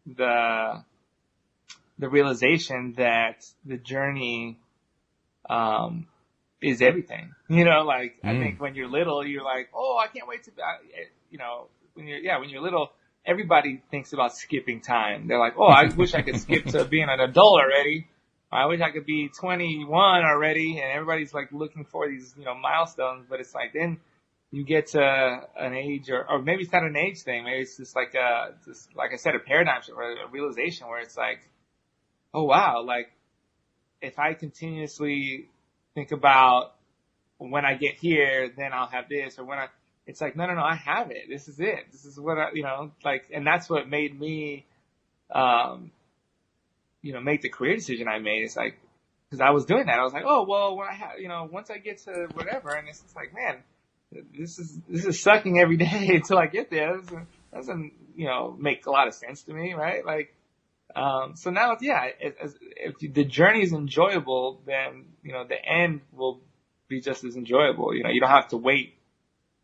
the realization that the journey is everything. I think when you're little, you're like, oh, I can't wait to, when you're little, everybody thinks about skipping time. They're like, oh, I wish I could skip to being an adult already. I wish I could be 21 already, and everybody's like looking for these, milestones. But it's like, then you get to an age, or maybe it's not an age thing. Maybe it's just like like I said, a paradigm shift or a realization where it's like, oh wow, like if I continuously think about when I get here, then I'll have this, or it's like, no, I have it. This is it. This is what and that's what made me, make the career decision I made. It's like, because I was doing that. I was like, oh, well, when I have, once I get to whatever, and it's just like, man, this is sucking every day until I get there. This doesn't make a lot of sense to me, right? Like, so now, if the journey is enjoyable, then, the end will be just as enjoyable. You don't have to wait,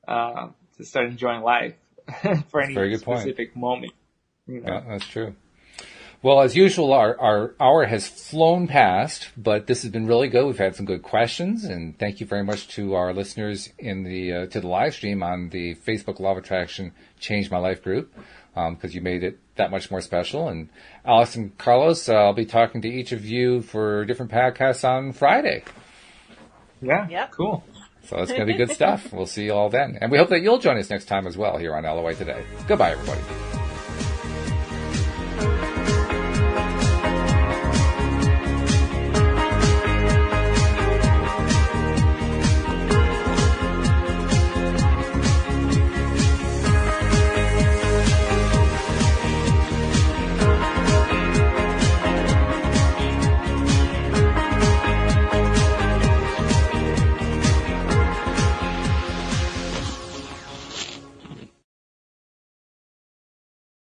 to start enjoying life for any specific moment. Yeah, that's true. Well, as usual, our hour has flown past, but this has been really good. We've had some good questions, and thank you very much to our listeners in to the live stream on the Facebook Law of Attraction Change My Life group, because you made it that much more special. And Alex and Carlos, I'll be talking to each of you for different podcasts on Friday. Yeah, yep. Cool. So it's going to be good stuff. We'll see you all then. And we hope that you'll join us next time as well here on LOA Today. Goodbye, everybody.